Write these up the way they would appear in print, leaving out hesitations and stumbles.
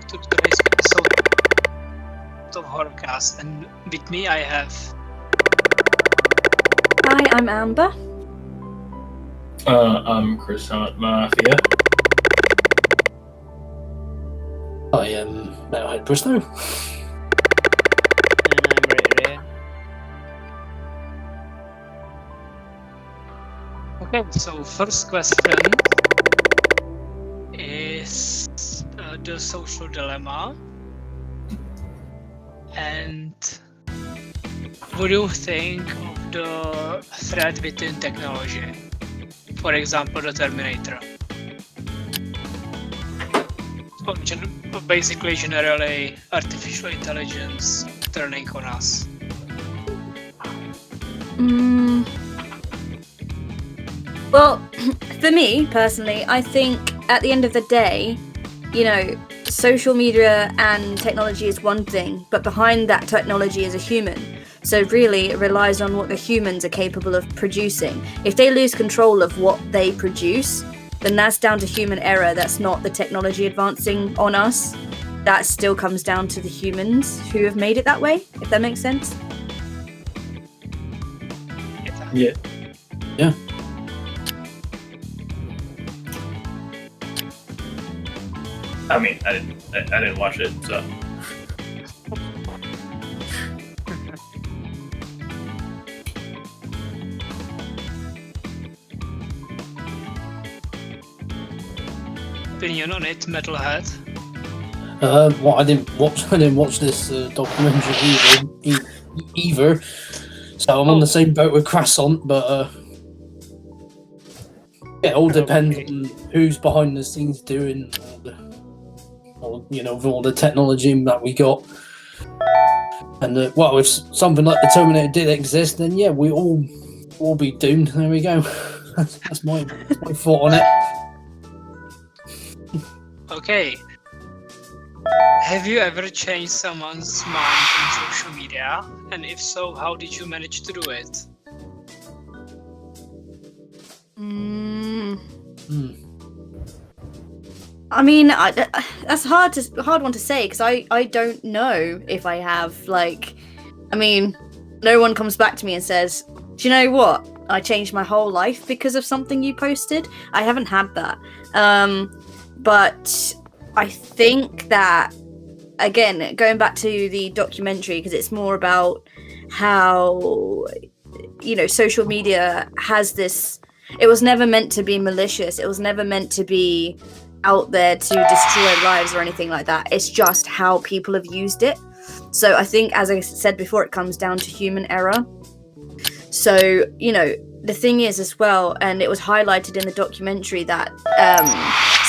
to today's episode of HorrorCast, and with me I have... Hi, I'm Amber. I'm CroisantMafia. I am MetalheadBristow. And I'm RedRare. Okay, so first question is the social dilemma, and what do you think of the threat within technology? For example, the Terminator. Or basically, generally, artificial intelligence turning on us. Well, for me personally, I think at the end of the day, social media and technology is one thing, but behind that technology is a human. So really, it relies on what the humans are capable of producing. If they lose control of what they produce, then that's down to human error. That's not the technology advancing on us. That still comes down to the humans who have made it that way, if that makes sense. Yeah. Yeah. I mean, I didn't watch it, so. Opinion on it, Metalhead? Well, I didn't watch this documentary either. So I'm on the same boat with Croissant, but it all depends on who's behind the scenes doing with all the technology that we got. And if something like the Terminator did exist, then yeah, we all be doomed. There we go. That's my thought on it. Okay. Have you ever changed someone's mind on social media? And if so, how did you manage to do it? I mean, that's a hard one to say, because I don't know if I have, no one comes back to me and says, do you know what? I changed my whole life because of something you posted. I haven't had that. But I think that, again, going back to the documentary, because it's more about how, social media has this... It was never meant to be malicious. It was never meant to be out there to destroy lives or anything like that. It's just how people have used it. So I think, as I said before, it comes down to human error. So, the thing is as well, and it was highlighted in the documentary, that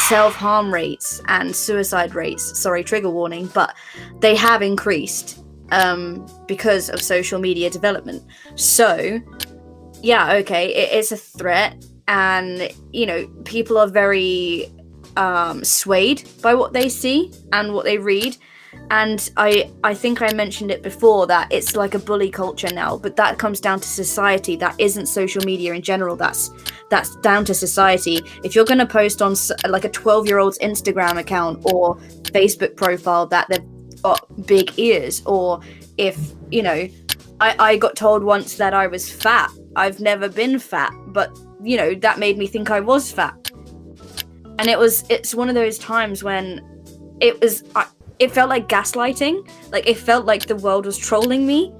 self-harm rates and suicide rates, sorry, trigger warning, but they have increased because of social media development. So, yeah, okay, it is a threat, and, people are very swayed by what they see and what they read. And I think I mentioned it before, that it's like a bully culture now, but that comes down to society. That isn't social media in general. That's down to society. If you're going to post on like a 12-year-old's Instagram account or Facebook profile that they've got big ears, or if, I got told once that I was fat. I've never been fat, but, that made me think I was fat. And it's one of those times when it felt like gaslighting. Like, it felt like the world was trolling me.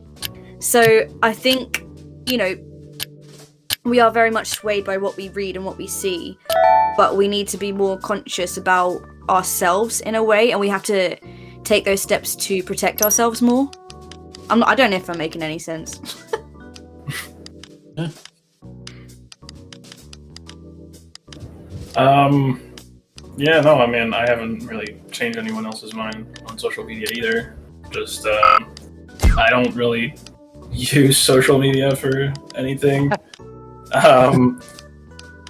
So I think, we are very much swayed by what we read and what we see, but we need to be more conscious about ourselves in a way, and we have to take those steps to protect ourselves more. I don't know if I'm making any sense. Yeah, no, I mean, I haven't really changed anyone else's mind on social media either. Just, I don't really use social media for anything.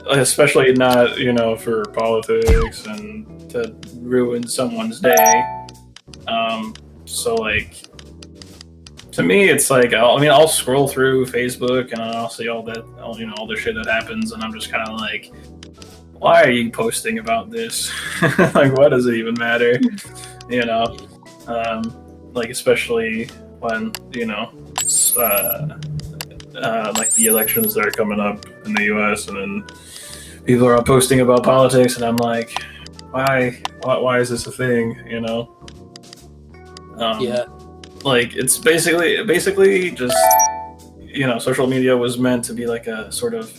Especially not, for politics and to ruin someone's day. So, to me, it's like, I'll scroll through Facebook and I'll see all the shit that happens, and I'm just kind of like, why are you posting about this? Like, why does it even matter? you know, like especially when like the elections that are coming up in the U.S. and then people are all posting about politics, and I'm like, why is this a thing? You know? Yeah. Like it's basically just, you know, social media was meant to be like a sort of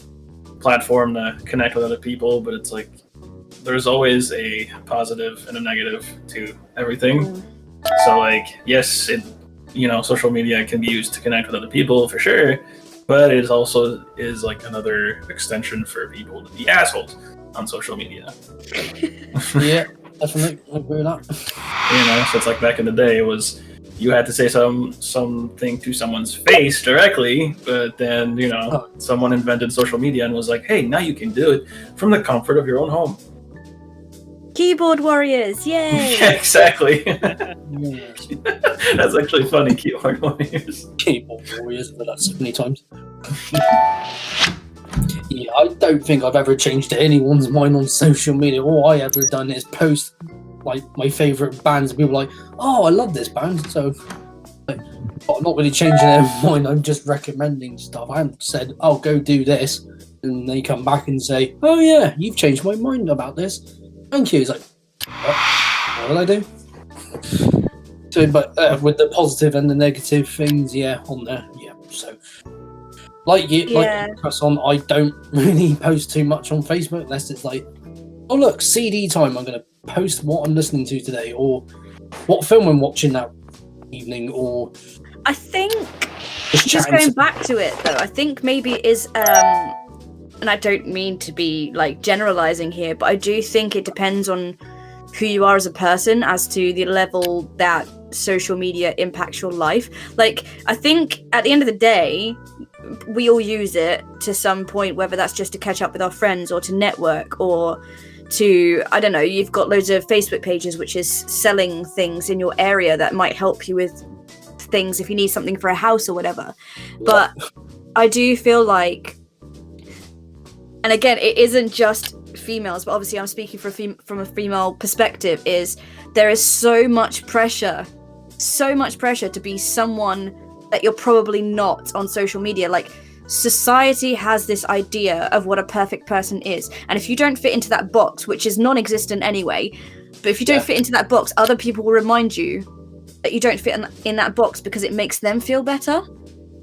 platform to connect with other people, but it's like there's always a positive and a negative to everything. So like, yes, social media can be used to connect with other people for sure, but it also is like another extension for people to be assholes on social media. Yeah, definitely. I agree with that. You know, so it's like back in the day, it was you had to say something to someone's face directly, but then, you know, someone invented social media and was like, hey, now you can do it from the comfort of your own home. Keyboard warriors, yay! Yeah, exactly. That's actually funny, keyboard warriors. Keyboard warriors, but that's so many times. Yeah, I don't think I've ever changed anyone's mind on social media. All I ever done is post like my favourite bands, and people are like, oh, I love this band. So like, I'm not really changing their mind. I'm just recommending stuff. I haven't said, oh, go do this, and they come back and say, oh yeah, you've changed my mind about this. Thank you. It's like, what will I do? So, but with the positive and the negative things, yeah, on there, yeah. So, like Croissant, I don't really post too much on Facebook unless it's like, oh look, CD time. I'm going to post what I'm listening to today, or what film I'm watching that evening, or I think just going back to it though, I think maybe it is and I don't mean to be like generalizing here, but I do think it depends on who you are as a person as to the level that social media impacts your life. Like, I think at the end of the day, we all use it to some point, whether that's just to catch up with our friends or to network or to, I don't know, you've got loads of Facebook pages which is selling things in your area that might help you with things if you need something for a house or whatever. But I do feel like, and again, it isn't just females, but obviously I'm speaking from a female perspective, is there is so much pressure to be someone that you're probably not on social media. Like, society has this idea of what a perfect person is, and if you don't fit into that box, which is non-existent anyway, but if you don't fit into that box, other people will remind you that you don't fit in that box because it makes them feel better.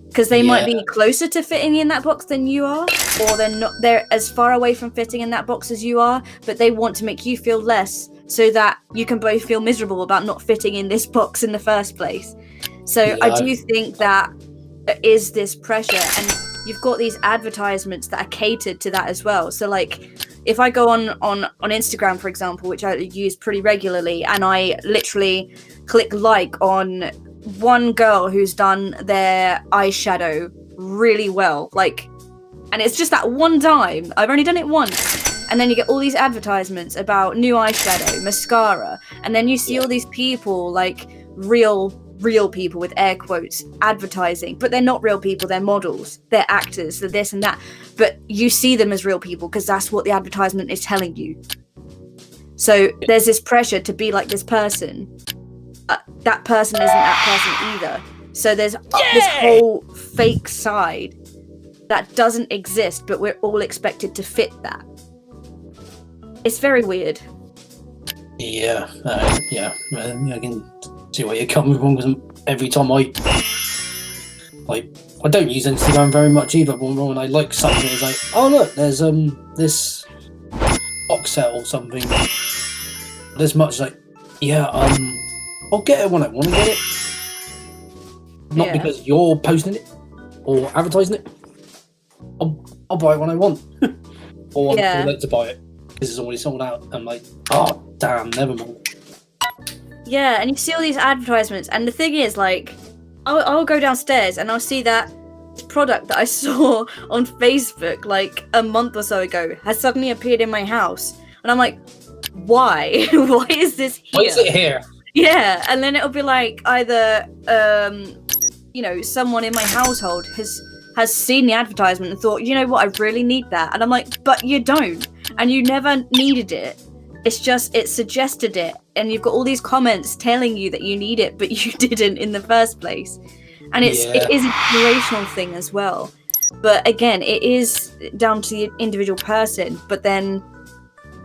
Because they might be closer to fitting in that box than you are, or they're as far away from fitting in that box as you are, but they want to make you feel less so that you can both feel miserable about not fitting in this box in the first place. So I do think that there is this pressure, and you've got these advertisements that are catered to that as well. So like, if I go on Instagram, for example, which I use pretty regularly, and I literally click like on one girl who's done their eyeshadow really well, like, and it's just that one time, I've only done it once, and then you get all these advertisements about new eyeshadow, mascara, and then you see all these people, like real people with air quotes, advertising, but they're not real people, they're models, they're actors, they're this and that, but you see them as real people because that's what the advertisement is telling you. So there's this pressure to be like this person. That person isn't that person either. So there's this whole fake side that doesn't exist, but we're all expected to fit that. It's very weird. Yeah, I can see where you're coming from, because every time I don't use Instagram very much either, but when I like something, it's like, oh look, there's this box set or something this much, like, I'll get it when I want to get it. Not because you're posting it or advertising it. I'll buy it when I want. Or I'm too late to buy it because it's already sold out. I'm like, oh, damn, never mind. Yeah, and you see all these advertisements, and the thing is, like, I'll go downstairs and I'll see that product that I saw on Facebook like a month or so ago has suddenly appeared in my house. And I'm like, why? Why is this here? Why is it here? Yeah, and then it'll be like either, someone in my household has seen the advertisement and thought, you know what, I really need that. And I'm like, but you don't. And you never needed it. It's just, it suggested it and you've got all these comments telling you that you need it, but you didn't in the first place. And it is a generational thing as well. But again, it is down to the individual person. But then,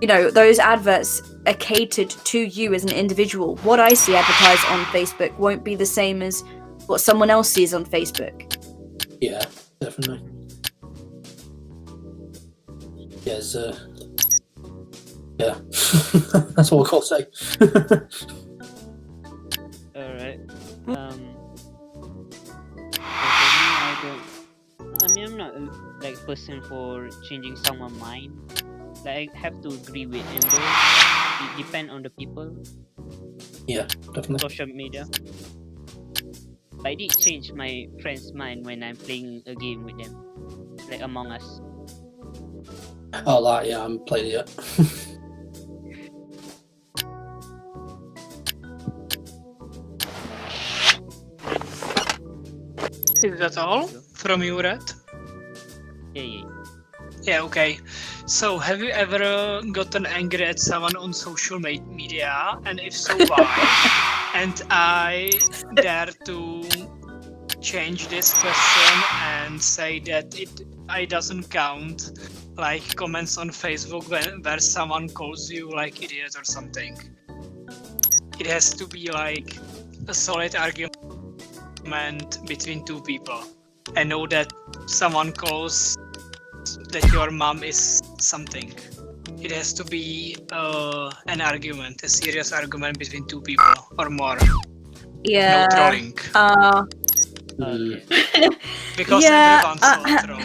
you know, those adverts are catered to you as an individual. What I see advertised on Facebook won't be the same as what someone else sees on Facebook. Yeah, definitely. Yes, yeah. That's all I can say. Alright. I'm not like person for changing someone's mind. Like I have to agree with Amber. It depends on the people. Yeah, definitely. Social media. I did change my friend's mind when I'm playing a game with them, like Among Us. Oh, that, yeah, I haven't played it yet. Is that all from you, Red? Yeah. Yeah, okay. So, have you ever gotten angry at someone on social media? And if so, why? And I dare to change this question and say that it doesn't count like comments on Facebook where someone calls you like idiot or something. It has to be like a solid argument between two people. I know that someone calls that your mom is something. It has to be an argument, a serious argument between two people or more. Yeah. No trolling. Because everyone's a troll.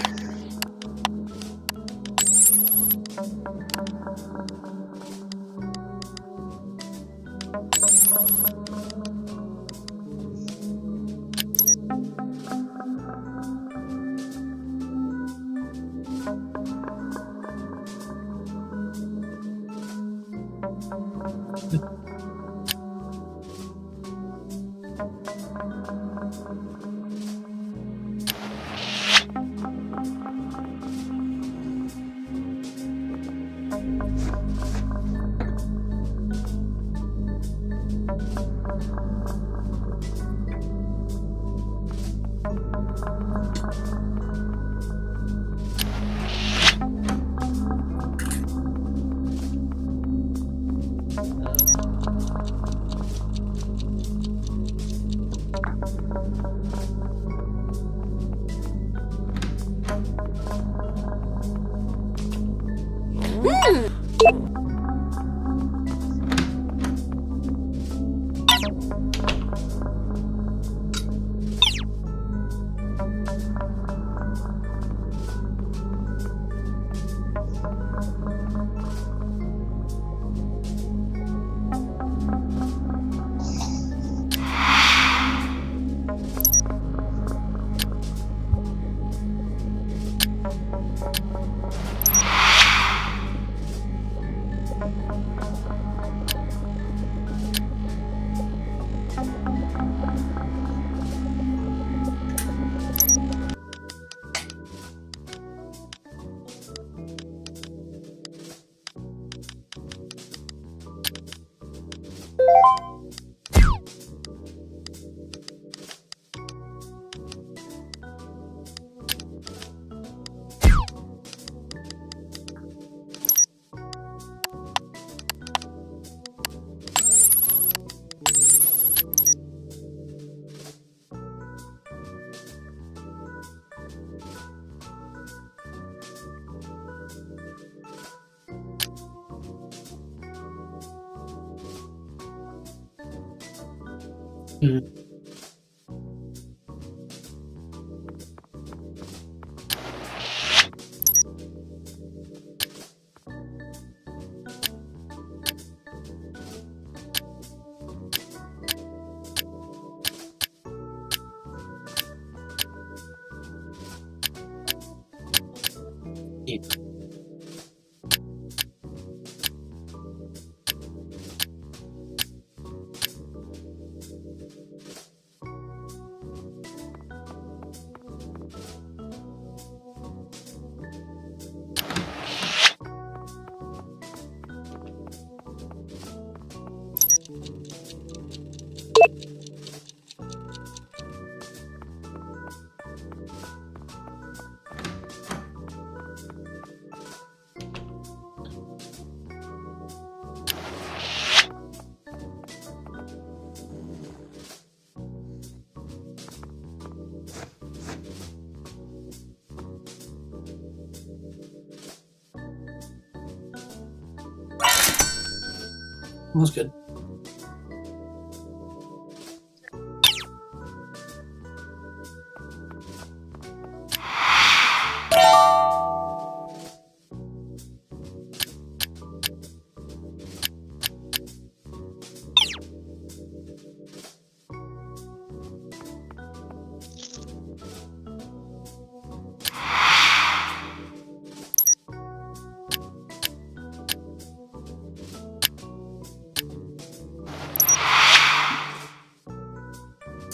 That's good.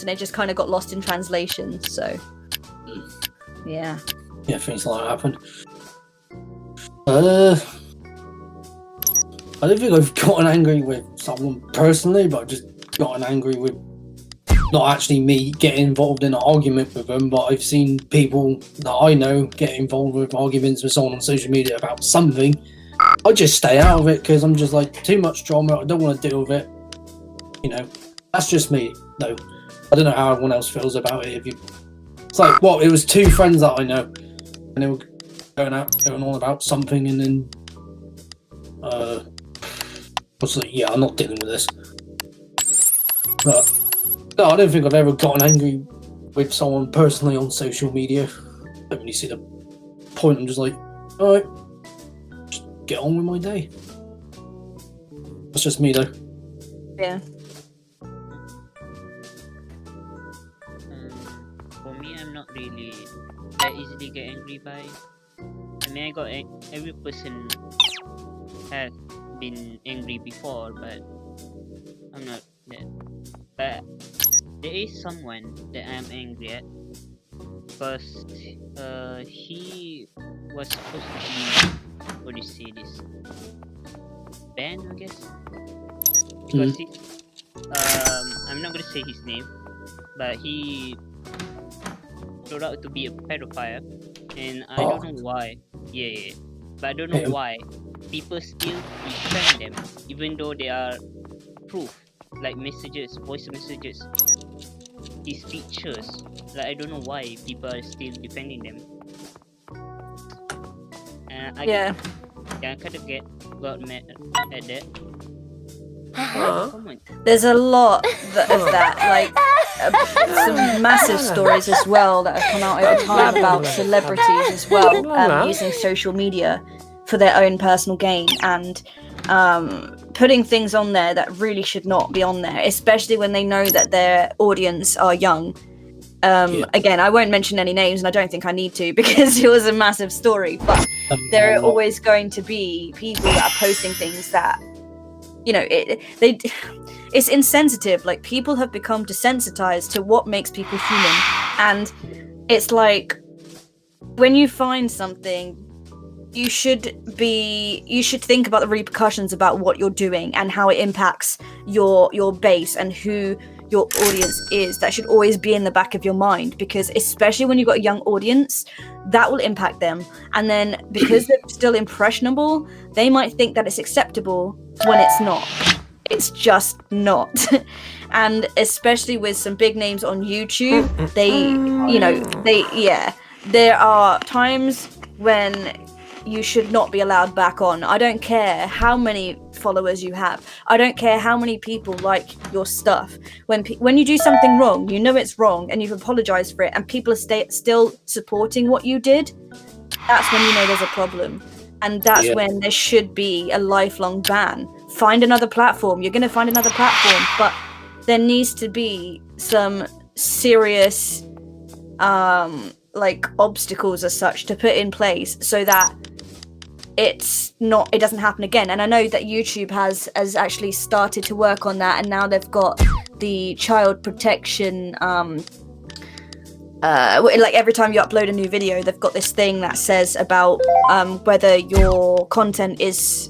And it just kind of got lost in translation. So, yeah. Yeah, things like that happen. I don't think I've gotten angry with someone personally, but I've just gotten angry with not actually me getting involved in an argument with them, but I've seen people that I know get involved with arguments with someone on social media about something. I just stay out of it because I'm just like, too much drama, I don't want to deal with it. You know, that's just me, though. I don't know how everyone else feels about it. It's like, well, it was two friends that I know, and they were going on about something, and then I was like, yeah, I'm not dealing with this. But no, I don't think I've ever gotten angry with someone personally on social media. I don't really see the point. I'm just like, alright, just get on with my day. That's just me, though. Yeah. For me, I'm not really that easily get angry by. I mean, every person has been angry before, but I'm not that. But there is someone that I'm angry at because he was supposed to be, what do you say this, banned, I guess. Because I'm not gonna say his name, but he turned out to be a pedophile, and I don't know why. Yeah. But I don't know why people still defend them, even though they are proof, like messages, voice messages, his pictures. Like, I don't know why people are still defending them. And I kind of got mad at that. Come on. There's a lot of that, like some massive stories as well that have come out over time about celebrities as well, using social media for their own personal gain and putting things on there that really should not be on there, especially when they know that their audience are young. Again, I won't mention any names, and I don't think I need to because it was a massive story, but there are always going to be people that are posting things that, you know, it's insensitive. Like, people have become desensitized to what makes people human, and it's like, when you find something, you should think about the repercussions about what you're doing and how it impacts your base and who your audience is. That should always be in the back of your mind, because especially when you've got a young audience, that will impact them. And then because they're still impressionable, they might think that it's acceptable when it's not. It's just not. And especially with some big names on YouTube, there are times when you should not be allowed back on. I don't care how many followers you have. I don't care how many people like your stuff. When you do something wrong, you know it's wrong, and you've apologized for it, and people are still supporting what you did, that's when you know there's a problem. And that's when there should be a lifelong ban. Find another platform. You're going to find another platform, but there needs to be some serious obstacles as such to put in place so that it doesn't happen again. And I know that YouTube has actually started to work on that, and now they've got the child protection like every time you upload a new video, they've got this thing that says about whether your content is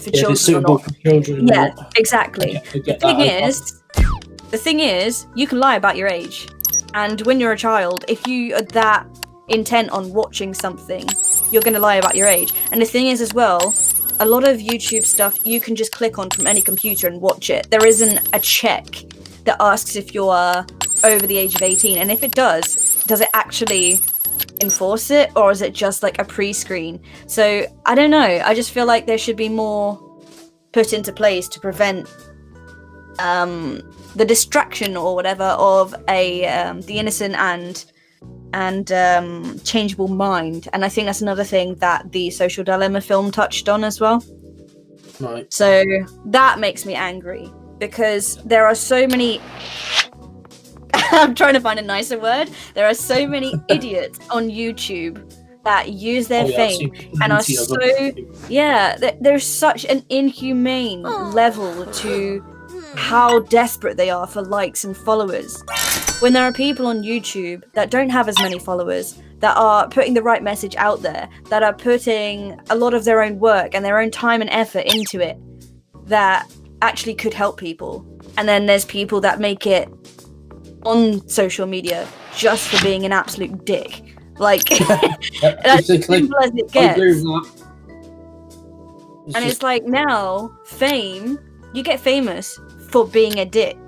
for children or not. For children exactly. The thing is, you can lie about your age, and when you're a child, if you are that intent on watching something, you're going to lie about your age. And the thing is as well, a lot of YouTube stuff you can just click on from any computer and watch it. There isn't a check that asks if you're over the age of 18, and if it does it actually enforce it, or is it just like a pre-screen? So I don't know, I just feel like there should be more put into place to prevent the distraction or whatever of the innocent and changeable mind. And I think that's another thing that the Social Dilemma film touched on as well. Right. So that makes me angry because there are so many I'm trying to find a nicer word. There are so many idiots on YouTube that use their fame and are so there's such an inhumane level to how desperate they are for likes and followers. When there are people on YouTube that don't have as many followers, that are putting the right message out there, that are putting a lot of their own work and their own time and effort into it, that actually could help people. And then there's people that make it on social media just for being an absolute dick. Like, that's as simple as it gets. I agree with that. And it's like, now, fame, you get famous for being a dick.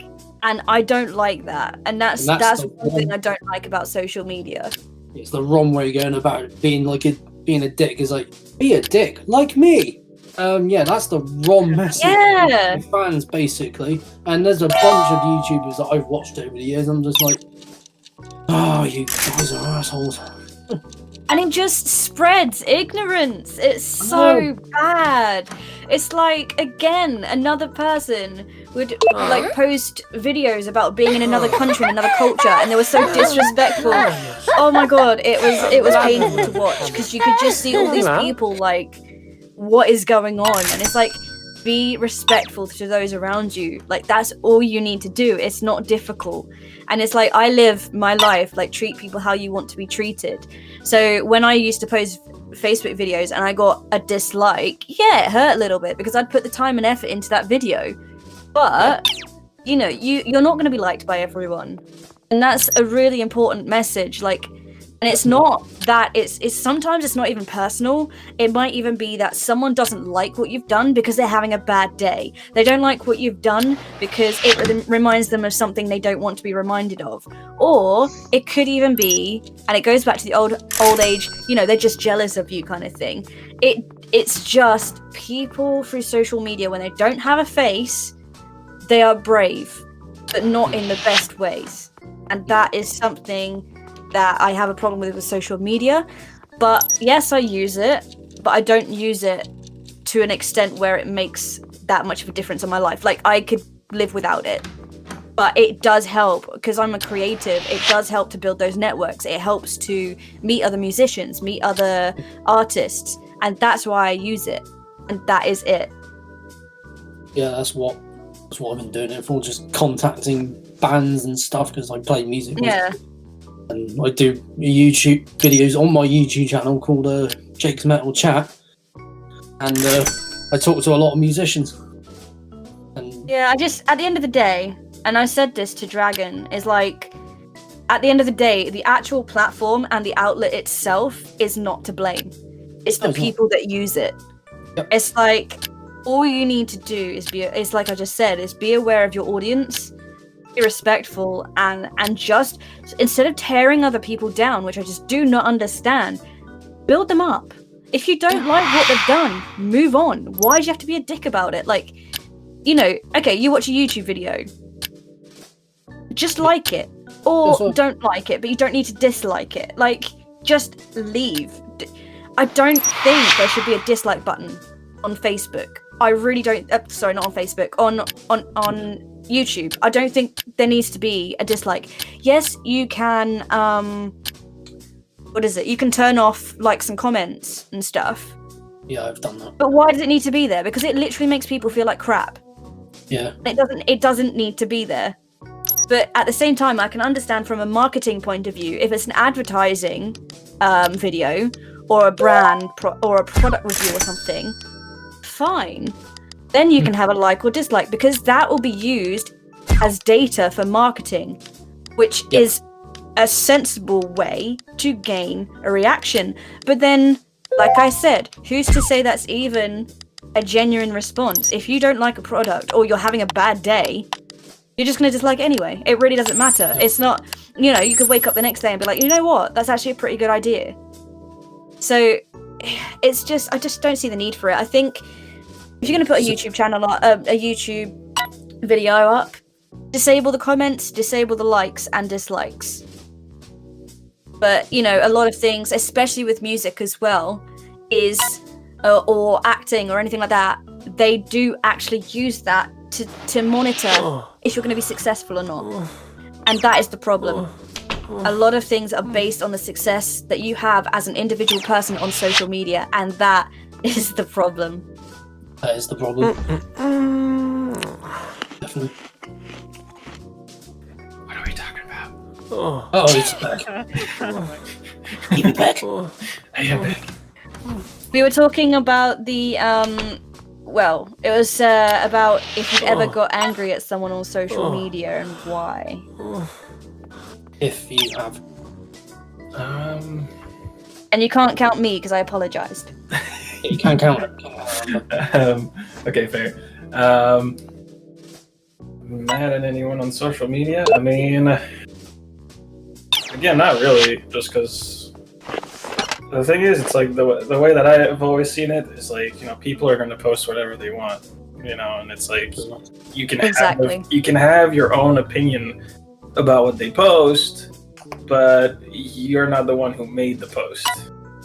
And I don't like that. And that's one thing I don't like about social media. It's the wrong way of going about it. Being a dick is like, be a dick, like me. That's the wrong message for fans, basically. And there's a bunch of YouTubers that I've watched over the years. I'm just like, oh, you guys are assholes. And it just spreads ignorance. It's so bad. It's like, again, another person would like post videos about being in another country, in another culture, and they were so disrespectful. Oh my god, it was painful to watch because you could just see all these people like, what is going on? And it's like, be respectful to those around you. Like, that's all you need to do. It's not difficult. And it's like, I live my life, like, treat people how you want to be treated. So when I used to post Facebook videos and I got a dislike, it hurt a little bit because I'd put the time and effort into that video. But, you know, you're not going to be liked by everyone. And that's a really important message. Like, and it's not that it's sometimes it's not even personal. It might even be that someone doesn't like what you've done because they're having a bad day. They don't like what you've done because it reminds them of something they don't want to be reminded of. Or it could even be, and it goes back to the old age, you know, they're just jealous of you kind of thing. It's just people through social media, when they don't have a face, they are brave, but not in the best ways. And that is something that I have a problem with social media. But yes, I use it, but I don't use it to an extent where it makes that much of a difference in my life. Like, I could live without it, but it does help because I'm a creative. It does help to build those networks. It helps to meet other musicians, meet other artists, and that's why I use it. And that is it. Yeah, that's what I've been doing it for, just contacting bands and stuff because I play music. Yeah. And I do YouTube videos on my YouTube channel called Jake's Metal Chat, and I talk to a lot of musicians. And I just, at the end of the day, and I said this to Dragon, is like, at the end of the day, the actual platform and the outlet itself is not to blame. It's the people that use it. Yep. It's like, all you need to do is like I just said, is be aware of your audience, be respectful, and just, instead of tearing other people down, which I just do not understand, build them up. If you don't like what they've done, move on. Why do you have to be a dick about it? Like, you know, okay, you watch a YouTube video, just like it, or don't like it, but you don't need to dislike it. Like, just leave. I don't think there should be a dislike button on Facebook. I really don't. Sorry, not on Facebook. On YouTube. I don't think there needs to be a dislike. Yes, you can. What is it? You can turn off likes and comments and stuff. Yeah, I've done that. But why does it need to be there? Because it literally makes people feel like crap. Yeah. It doesn't need to be there. But at the same time, I can understand from a marketing point of view, if it's an advertising video or a brand or a product review or something, fine. Then you can have a like or dislike, because that will be used as data for marketing, which is a sensible way to gain a reaction. But then, like I said, who's to say that's even a genuine response? If you don't like a product or you're having a bad day, you're just going to dislike anyway. It really doesn't matter. It's not, you know, you could wake up the next day and be like, you know what, that's actually a pretty good idea. So it's just, I just don't see the need for it. I think if you're going to put a YouTube channel, a YouTube video up, disable the comments, disable the likes and dislikes. But, you know, a lot of things, especially with music as well, is, or acting or anything like that, they do actually use that to monitor if you're going to be successful or not. And that is the problem. A lot of things are based on the success that you have as an individual person on social media, and that is the problem. That is the problem. Definitely. What are we talking about? Oh, it's back. Keep back. I am back. We were talking about the, well, it was about if you've ever got angry at someone on social media and why. If you have. And you can't count me because I apologized. You can't count it. Okay, fair. Mad at anyone on social media? I mean, again, not really. Just because the thing is, it's like the way that I've always seen it is like, you know, people are going to post whatever they want, you know, and it's like you can have your own opinion about what they post, but you're not the one who made the post,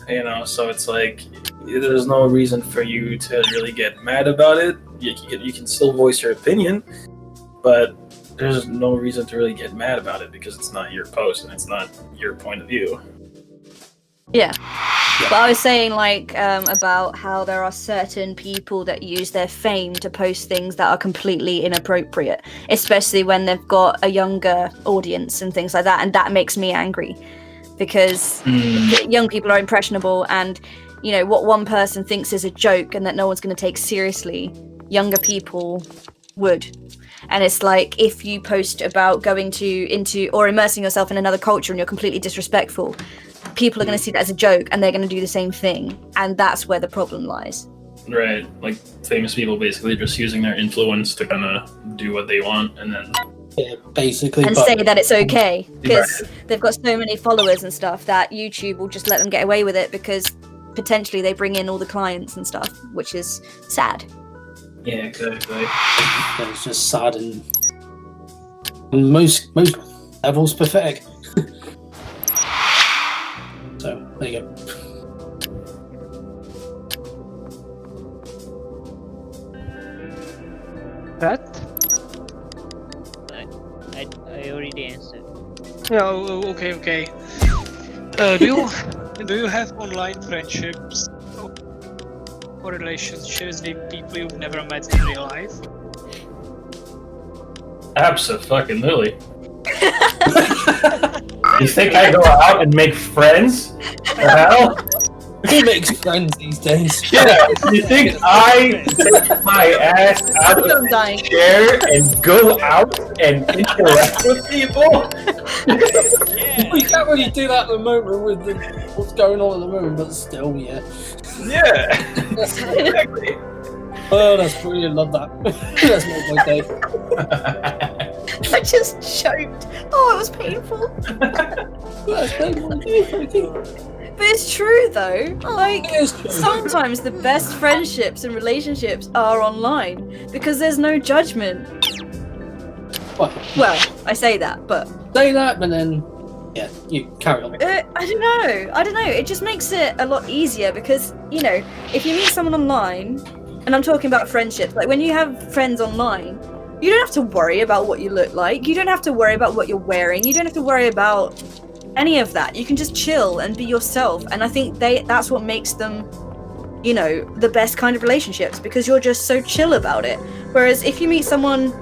you know. So it's like there's no reason for you to really get mad about it. You can still voice your opinion, but there's no reason to really get mad about it because it's not your post and it's not your point of view. Yeah. But I was saying, like, about how there are certain people that use their fame to post things that are completely inappropriate, especially when they've got a younger audience and things like that, and that makes me angry because young people are impressionable, and, you know, what one person thinks is a joke and that no one's going to take seriously, younger people would. And it's like, if you post about going into or immersing yourself in another culture and you're completely disrespectful, people are going to see that as a joke and they're going to do the same thing, and that's where the problem lies. Right, like famous people basically just using their influence to kind of do what they want, and then basically, and say that it's okay because they've got so many followers and stuff that YouTube will just let them get away with it because potentially they bring in all the clients and stuff, which is sad. Yeah, exactly. It's just sad and most levels pathetic. So there you go. That? I already answered. Yeah, okay. Do you have online friendships or relationships with people you've never met in real life? Abso-fucking-lutely. You think I go out and make friends? The hell? Who makes friends these days? Yeah, you think I take my ass out of the chair and go out and interact with people? Yeah. We can't really do that at the moment with what's going on at the moment, but still, yeah. Yeah, exactly. Oh, that's brilliant. Love that. That's made my day. I just choked. Oh, it was painful. That's made my day. Thank you. But it's true though. Like, It is true. sometimes the best friendships and relationships are online because there's no judgment. Well, I say that, but Say that, but then, yeah, you carry on. I don't know. It just makes it a lot easier because, you know, if you meet someone online, and I'm talking about friendships, like when you have friends online, you don't have to worry about what you look like. You don't have to worry about what you're wearing. You don't have to worry about any of that. You can just chill and be yourself. And I think that's what makes them, you know, the best kind of relationships, because you're just so chill about it. Whereas if you meet someone,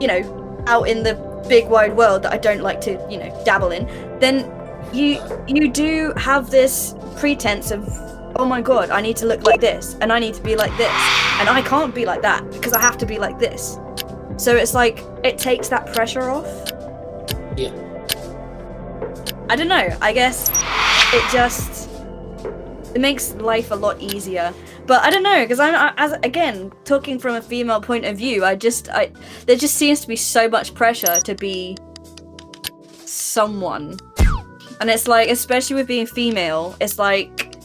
you know, out in the big wide world that I don't like to, you know, dabble in, then you do have this pretense of, oh my god, I need to look like this, and I need to be like this, and I can't be like that because I have to be like this. So it's like, it takes that pressure off. Yeah. I don't know, I guess it makes life a lot easier. But I don't know, because again, talking from a female point of view, there just seems to be so much pressure to be someone. And it's like, especially with being female, it's like,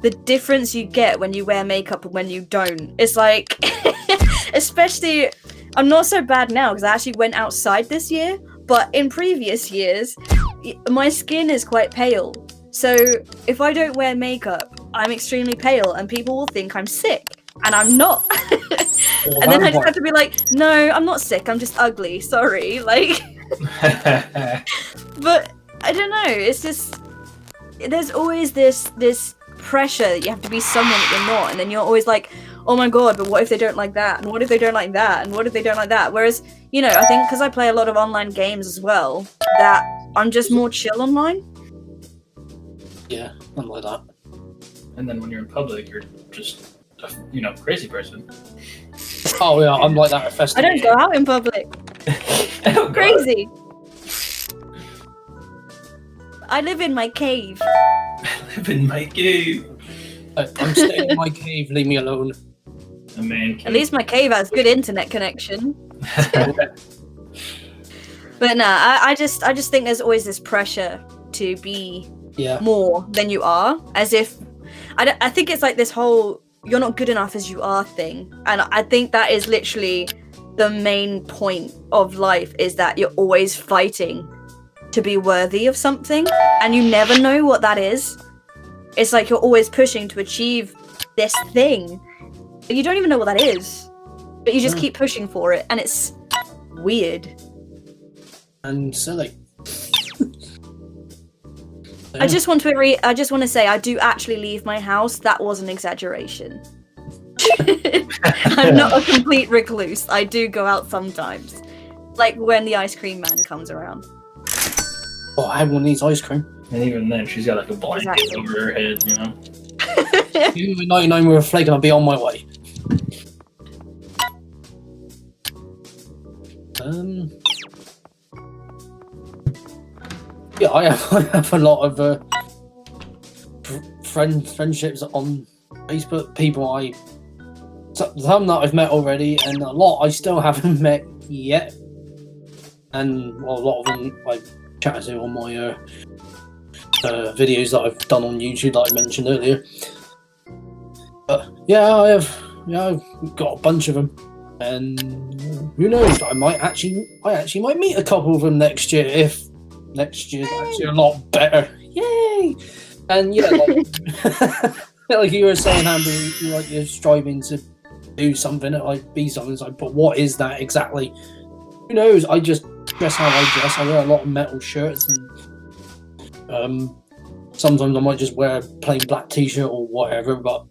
the difference you get when you wear makeup and when you don't. It's like, especially, I'm not so bad now because I actually went outside this year, but in previous years, my skin is quite pale. So if I don't wear makeup, I'm extremely pale and people will think I'm sick, and I'm not. And then I just have to be like, no, I'm not sick, I'm just ugly, sorry. Like, but I don't know, it's just, there's always this pressure that you have to be someone that you're not, and then you're always like, oh my god, but what if they don't like that, and what if they don't like that, and what if they don't like that? Whereas, you know, I think because I play a lot of online games as well, that I'm just more chill online. Yeah, I'm like that. And then when you're in public, you're just a, you know, crazy person. Oh yeah, I'm like that at I festivals. don't go out in public. Oh, Crazy. I live in my cave. I live in my cave. I'm staying in my cave, leave me alone. A man cave. At least my cave has good internet connection. But nah, I just think there's always this pressure to be more than you are, as if I think it's like this whole you're not good enough as you are thing, and I think that is literally the main point of life, is that you're always fighting to be worthy of something, and you never know what that is. It's like you're always pushing to achieve this thing, but you don't even know what that is, but you just keep pushing for it, and it's weird and silly. I just want to say I do actually leave my house. That was an exaggeration. I'm not a complete recluse. I do go out sometimes, like when the ice cream man comes around. Oh, I have one needs ice cream. And even then, she's got like a blanket over her head, you know. Give me 99 with a flake and I'll be on my way. Yeah, I have a lot of friendships on Facebook. People some that I've met already, and a lot I still haven't met yet. And well, a lot of them I chatted to on my videos that I've done on YouTube that I mentioned earlier. But yeah, I've got a bunch of them, and who knows? I actually might meet a couple of them next year if next year's actually a lot better. Yay! And yeah, like, like you were saying, Amber, you're striving to do something, like be something. It's like, but what is that exactly? Who knows? I just dress how I dress. I wear a lot of metal shirts, and sometimes I might just wear a plain black t-shirt or whatever. But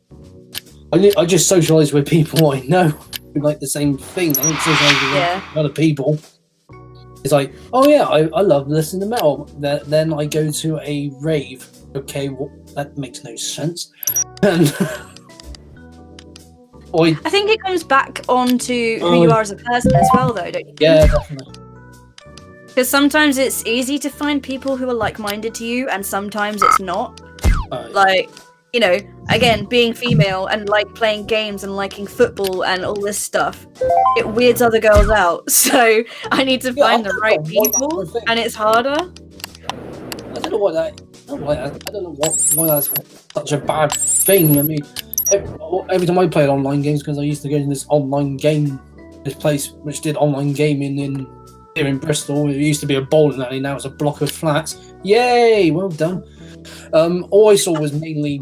I just socialise with people I know who like the same things. I don't socialise with other people. It's like, oh yeah, I love listening to metal. Then I go to a rave. Okay, well, that makes no sense. And I think it comes back onto who you are as a person as well, though, don't you think? Yeah, definitely. Because sometimes it's easy to find people who are like-minded to you, and sometimes it's not. Like, you know, again, being female and like playing games and liking football and all this stuff, it weirds other girls out. So I need to find the right people, and it's harder. I don't know why that. I don't know why that's such a bad thing. I mean, every time I played online games, because I used to go to this place which did online gaming here in Bristol. It used to be a bowling alley, now it's a block of flats. Yay! Well done. All I saw was mainly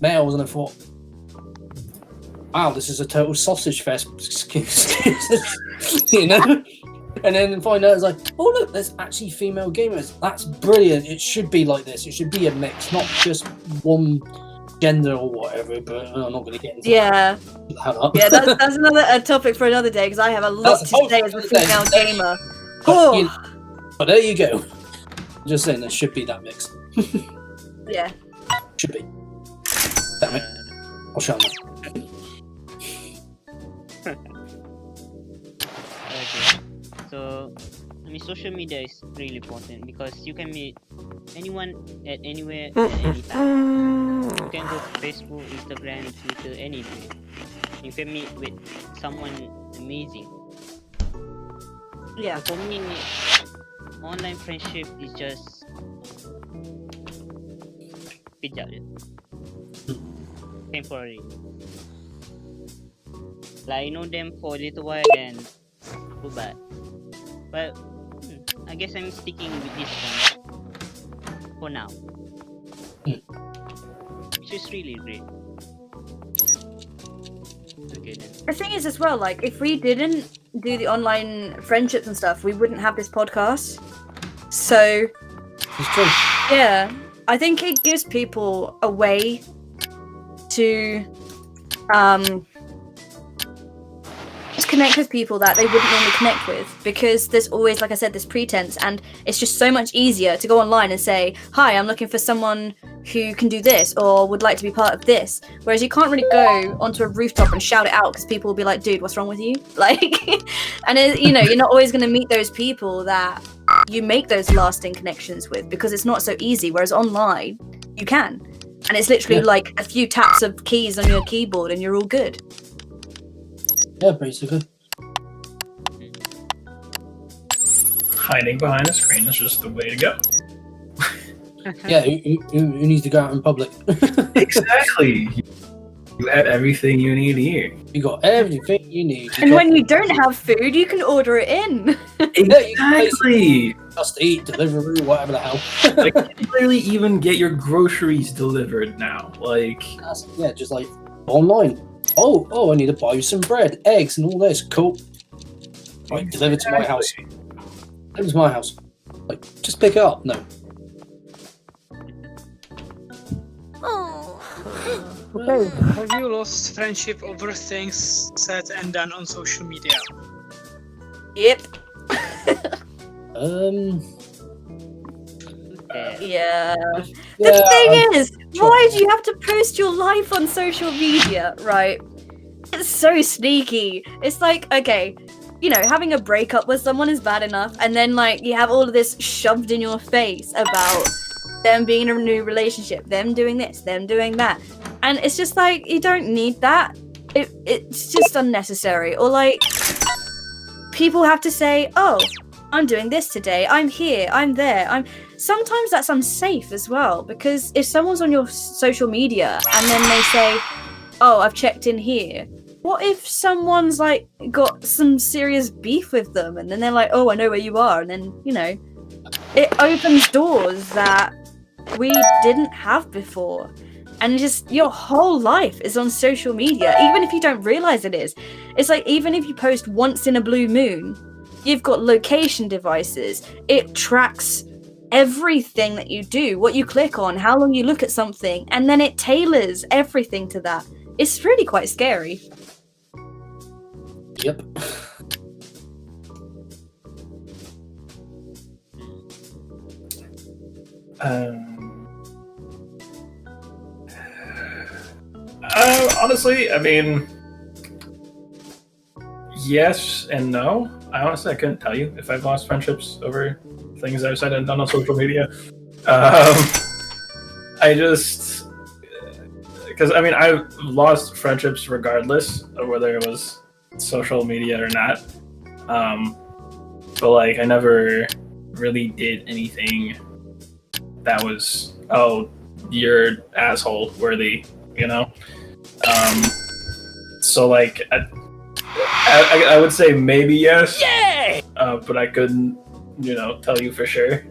males, and I thought, wow, this is a total sausage fest. You know? And then find out it's like, oh look, there's actually female gamers. That's brilliant. It should be like this. It should be a mix, not just one gender or whatever. But I'm not going to get into that. Yeah, that's another topic for another day, because I have a lot to say as a female gamer. But there you go. I'm just saying there should be that mix. Yeah. Should be. Damn it. I'll show them. So, I mean, social media is really important because you can meet anyone at anywhere at any time. You can go to Facebook, Instagram, Twitter, anywhere. You can meet with someone amazing. Yeah. For me, online friendship is just temporary. Like I know them for a little while, then goodbye. But I guess I'm sticking with this one for now, which is really great. Okay then. The thing is as well, like, if we didn't do the online friendships and stuff, we wouldn't have this podcast. So, It's true. yeah, I think it gives people a way to just connect with people that they wouldn't normally connect with, because there's always, like I said, this pretense, and it's just so much easier to go online and say, hi, I'm looking for someone who can do this or would like to be part of this, whereas you can't really go onto a rooftop and shout it out because people will be like, dude, what's wrong with you? Like, and you know, you're not always going to meet those people that you make those lasting connections with, because it's not so easy, whereas online you can, and it's literally like a few taps of keys on your keyboard and you're all good. Yeah, basically. Hiding behind a screen is just the way to go. Yeah, who needs to go out in public? Exactly. You have everything you need here. You got everything you need. And when you don't have food, you can order it in. Exactly. Just eat, Deliveroo, whatever the hell. Like, you literally even get your groceries delivered now. Like, Yeah, just like online. Oh, I need to buy you some bread, eggs, and all this. Cool. Right, deliver to my house. Deliver to my house. Like, just pick it up. No. Okay. Have you lost friendship over things said and done on social media? Yep. Yeah. The thing is, why do you have to post your life on social media, right? It's so sneaky. It's like, okay, you know, having a breakup with someone is bad enough, and then like you have all of this shoved in your face about them being in a new relationship, them doing this, them doing that. And it's just like, you don't need that. It's just unnecessary. Or like, people have to say, oh, I'm doing this today, I'm here, I'm there, sometimes that's unsafe as well, because if someone's on your social media and then they say, oh, I've checked in here, what if someone's like got some serious beef with them and then they're like, oh, I know where you are, and then, you know, it opens doors that we didn't have before. And just your whole life is on social media, even if you don't realize it is. It's like, even if you post once in a blue moon, you've got location devices. It tracks everything that you do, what you click on, how long you look at something, and then it tailors everything to that. It's really quite scary. Yep. Honestly, I mean, yes and no. I couldn't tell you if I've lost friendships over things I've said and done on social media. I just, because I mean, I've lost friendships regardless of whether it was social media or not. But like, I never really did anything that was, oh, you're asshole worthy, you know? So like, I would say maybe yes. Yay! But I couldn't, tell you for sure.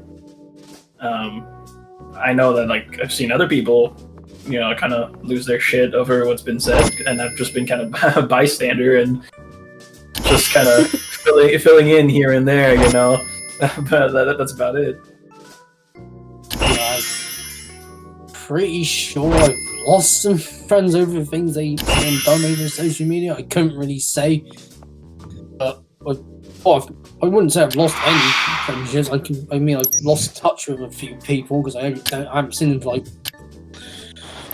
I know that like I've seen other people, kind of lose their shit over what's been said, and I've just been kind of a bystander and just kind of filling in here and there, But that's about it. I'm pretty sure I've lost some friends over things they've done over social media. I couldn't really say. But I wouldn't say I've lost any friendships. I've lost touch with a few people because I haven't seen them for like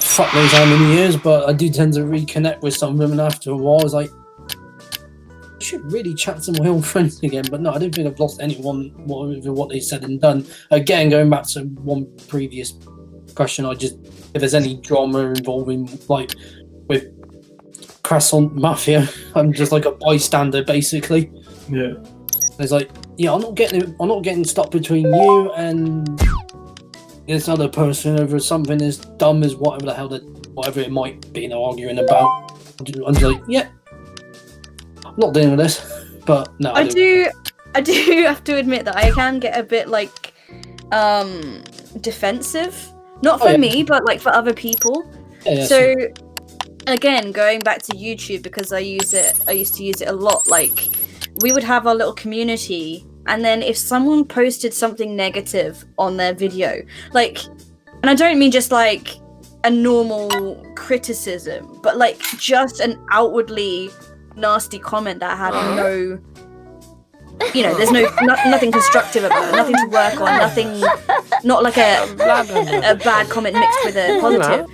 fuck knows how many years. But I do tend to reconnect with some of them, and after a while, I was like, I should really chat to my old friends again. But no, I don't think I've lost anyone over what they said and done. Again, going back to one previous question, if there's any drama involving like with CroisantMafia, I'm just like a bystander basically. Yeah. It's like, yeah, I'm not getting stuck between you and this other person over something as dumb as whatever the hell they're whatever it might be, arguing about. I'm just like, yeah, I'm not dealing with this. But no, I do have to admit that I can get a bit like defensive. Not for me, but like for other people. Yeah, so again, going back to YouTube, because I used to use it a lot, like we would have our little community, and then if someone posted something negative on their video, like, and I don't mean just like a normal criticism, but like just an outwardly nasty comment that had no, you know, there's nothing constructive about it, nothing to work on, nothing, not like a bad comment mixed with a positive.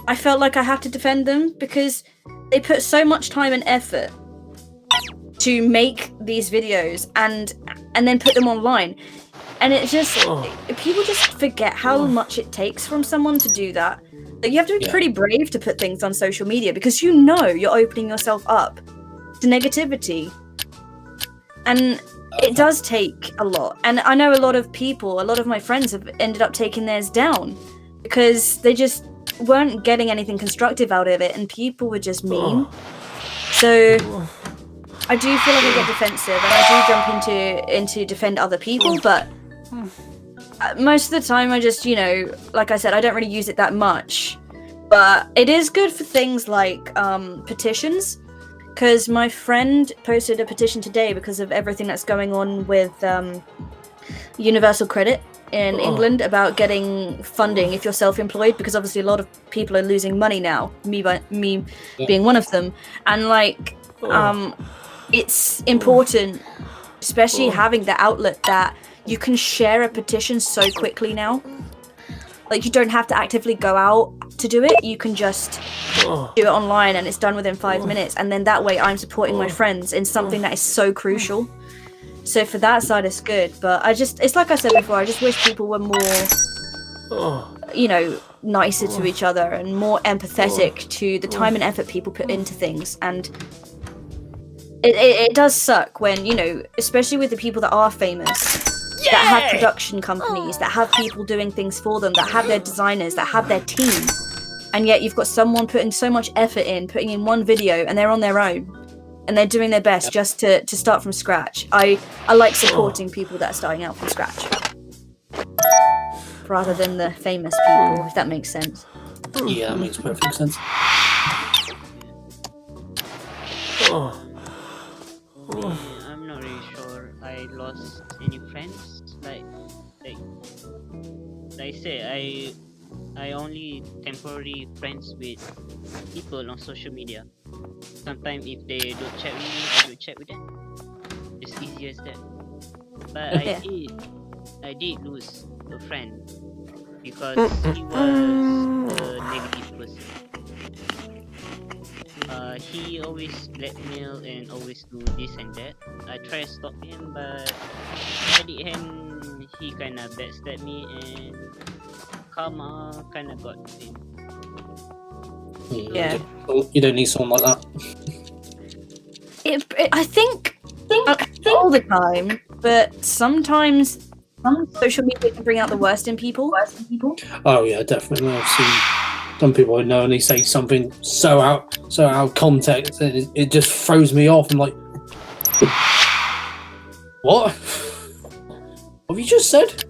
I felt like I have to defend them because they put so much time and effort to make these videos and then put them online, and it just people just forget how much it takes from someone to do that. Like, you have to be pretty brave to put things on social media because you know you're opening yourself up to negativity, and it does take a lot. And I know a lot of my friends have ended up taking theirs down because they just weren't getting anything constructive out of it, and people were just mean. So I do feel like I get defensive, and I do jump into defend other people, but most of the time I just, you know, like I said, I don't really use it that much. But it is good for things like petitions, because my friend posted a petition today because of everything that's going on with universal credit in England about getting funding if you're self-employed, because obviously a lot of people are losing money now, me being one of them. And like it's important, especially having the outlet that you can share a petition so quickly now. Like, you don't have to actively go out to do it, you can just do it online and it's done within 5 minutes, and then that way I'm supporting my friends in something that is so crucial. So for that side, it's good. But it's like I said before, I just wish people were more, you know, nicer to each other and more empathetic to the time and effort people put into things. And it does suck when, you know, especially with the people that are famous, that have production companies, that have people doing things for them, that have their designers, that have their team, and yet you've got someone putting so much effort in, putting in one video, and they're on their own. And they're doing their best just to start from scratch. I like supporting people that are starting out from scratch, rather than the famous people, if that makes sense. Yeah, that makes perfect sense. I'm not really sure. I lost any friends. Like I say, I only temporary friends with people on social media. Sometimes if they don't chat with me, I don't chat with them. It's easy as that. But I did lose a friend because he was a negative person. He always blackmail and always do this and that. I try to stop him, but at the end he kinda backstabbed me and karma kinda got him. Yeah. You don't need someone like that. I think all the time, but sometimes social media can bring out the worst in people. Oh yeah, definitely. I've seen some people I know and they say something so out of context and it just throws me off. I'm like, what? What have you just said?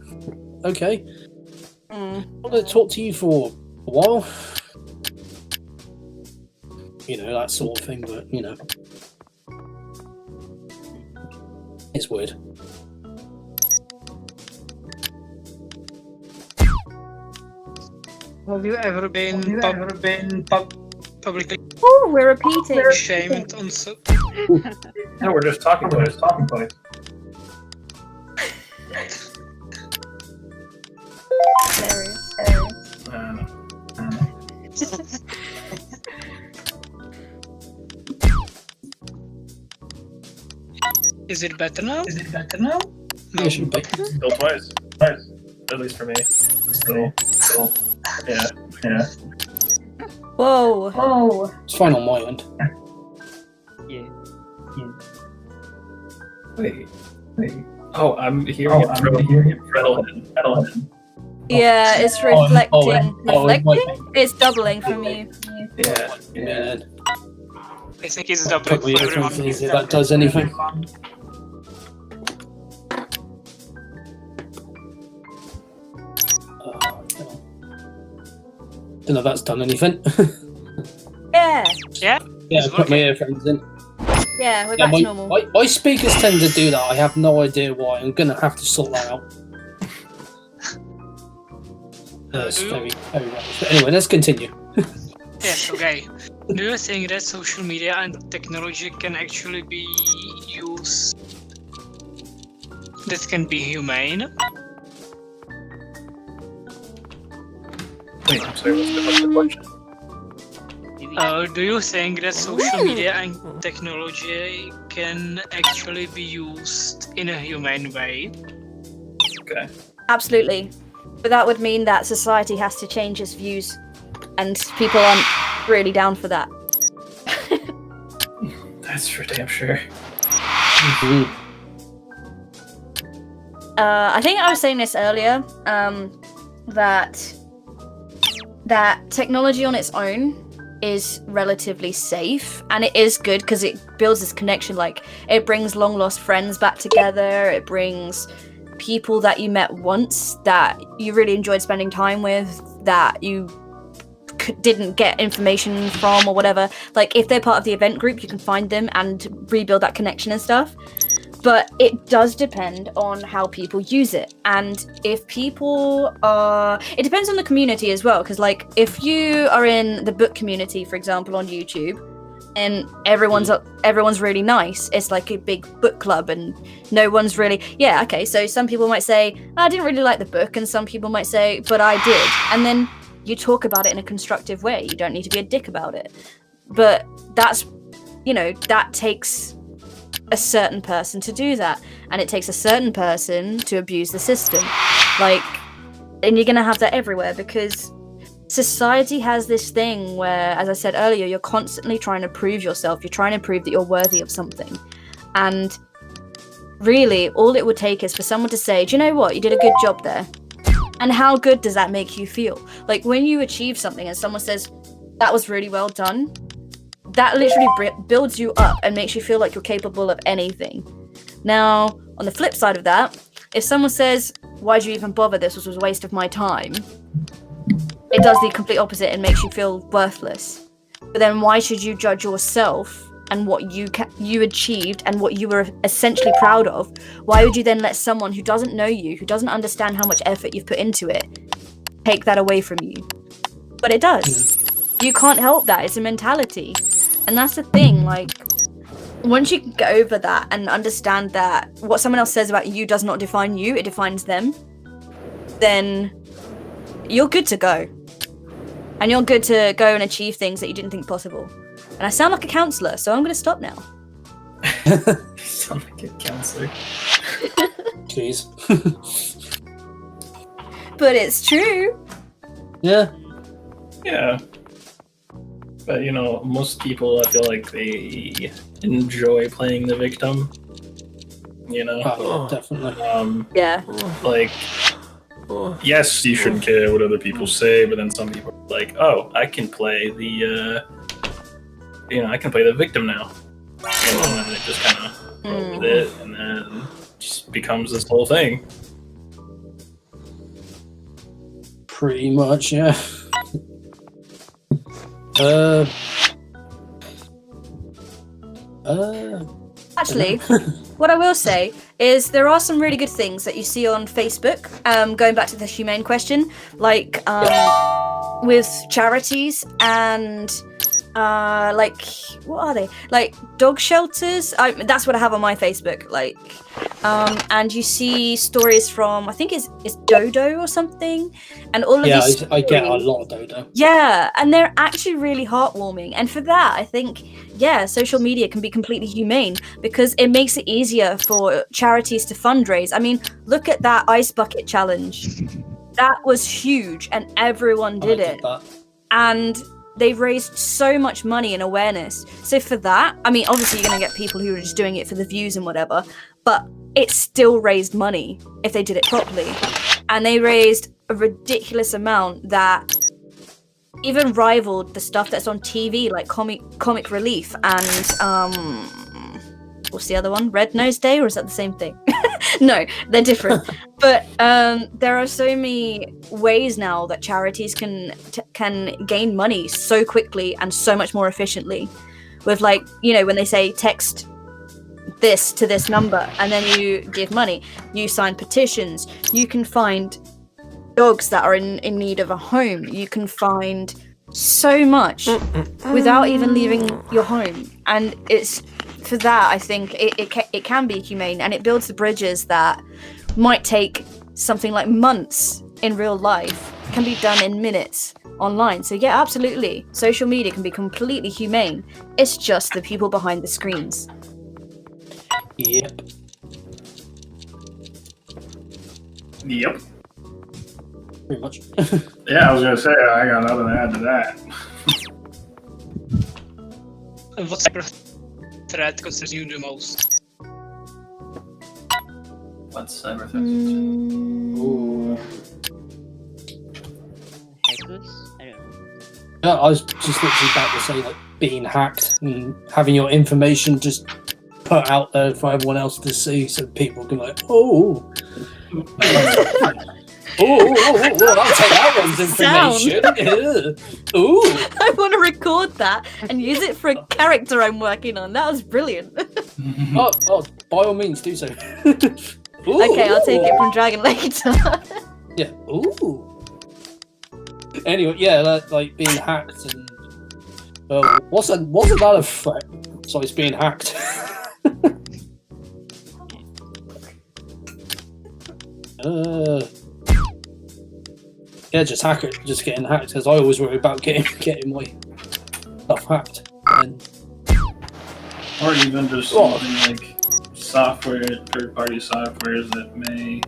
Okay. I want to talk to you for a while. You know, that sort of thing, but you know, it's weird. Have you ever been publicly Oh, we're repeating. shamed on No, we're just talking points. Hilarious. Is it better now? No. It should be. Still twice. At least for me. Still. Yeah. Whoa. It's fine on my end. Yeah. Wait. Oh, I'm hearing it from Metalhead. Yeah, it's reflecting. Reflecting? Wait. It's doubling from you. Yeah. I think it's Put doubling my for everyone. earphones in, see if that does anything. Don't know if that's done anything. Yeah. Yeah? Yeah, It's put my working. earphones in. Yeah, we're Yeah, back to normal. my speakers tend to do that. I have no idea why. I'm gonna have to sort that out. That's very, very rubbish. But anyway, let's continue. Yes, okay. Do you think that social media and technology can actually be used that can be humane? Wait, I'm sorry, what's the question? Maybe Do you think that social media and technology can actually be used in a humane way? Okay. Absolutely. But that would mean that society has to change its views, and people aren't really down for that. That's for damn sure. Mhm. I think I was saying this earlier, that technology on its own is relatively safe, and it is good because it builds this connection. Like, it brings long lost friends back together, it brings people that you met once that you really enjoyed spending time with, that you didn't get information from or whatever. Like, if they're part of the event group, you can find them and rebuild that connection and stuff. But it does depend on how people use it. And if people are... It depends on the community as well. Because, like, if you are in the book community, for example, on YouTube, and everyone's really nice, it's like a big book club, and no one's really... Yeah, okay, so some people might say, I didn't really like the book, and some people might say, but I did. And then you talk about it in a constructive way. You don't need to be a dick about it. But that's... that takes a certain person to do that, and it takes a certain person to abuse the system. And you're gonna have that everywhere, because society has this thing where, as I said earlier, you're constantly trying to prove yourself. You're trying to prove that you're worthy of something, and really all it would take is for someone to say, do you know what, you did a good job there. And how good does that make you feel? Like, when you achieve something and someone says, that was really well done, that literally builds you up and makes you feel like you're capable of anything. Now, on the flip side of that, if someone says, why'd you even bother, this was a waste of my time, it does the complete opposite and makes you feel worthless. But then why should you judge yourself and what you achieved and what you were essentially proud of? Why would you then let someone who doesn't know you, who doesn't understand how much effort you've put into it, take that away from you? But it does. You can't help that. It's a mentality. And that's the thing, like, once you get over that and understand that what someone else says about you does not define you, it defines them, then you're good to go. And you're good to go and achieve things that you didn't think possible. And I sound like a counsellor, so I'm going to stop now. You sound like a counselor. Jeez. But it's true. Yeah. Yeah. But, most people, I feel like they enjoy playing the victim. Oh, yeah, definitely. Yeah. Like, yes, you shouldn't care what other people say, but then some people are like, oh, I can play the, I can play the victim now. And then it just kind of roll with it, and then it just becomes this whole thing. Pretty much, yeah. Actually, what I will say is there are some really good things that you see on Facebook, going back to the humane question, like with charities and what are they? Like dog shelters. That's what I have on my Facebook. And you see stories from, I think it's Dodo or something, and all of these stories, I get a lot of Dodo. Yeah, and they're actually really heartwarming. And for that, I think, social media can be completely humane because it makes it easier for charities to fundraise. I mean, look at that ice bucket challenge. That was huge, and everyone did it. And they raised so much money and awareness. So for that, I mean, obviously you're going to get people who are just doing it for the views and whatever, but it still raised money if they did it properly. And they raised a ridiculous amount that even rivaled the stuff that's on TV, like Comic Relief and what's the other one? Red Nose Day, or is that the same thing? No, they're different. But there are so many ways now that charities can gain money so quickly and so much more efficiently. With like, you know, when they say text this to this number and then you give money, you sign petitions, you can find dogs that are in need of a home, you can find so much without even leaving your home. And it's for that, I think it can be humane, and it builds the bridges that might take something like months in real life can be done in minutes online. So yeah, absolutely, social media can be completely humane. It's just the people behind the screens. Yep. Yep. Pretty much. Yeah, I was gonna say I got nothing to add to that. What cyber threat concerns you the most? What cyber threats? Ooh. Hackers? I don't know. Yeah, I was just literally about to say, like, being hacked and having your information just put out there for everyone else to see, so people can like, oh, I'll take that one's information. Ooh. I want to record that and use it for a character I'm working on. That was brilliant. Oh, by all means, do so. Okay, I'll take it from Dragon later. Yeah. Ooh. Anyway, yeah, like being hacked and wasn't that a threat? So it's being hacked. Yeah, just getting hacked, because I always worry about getting my stuff hacked. Or even just something like software, third-party softwares that may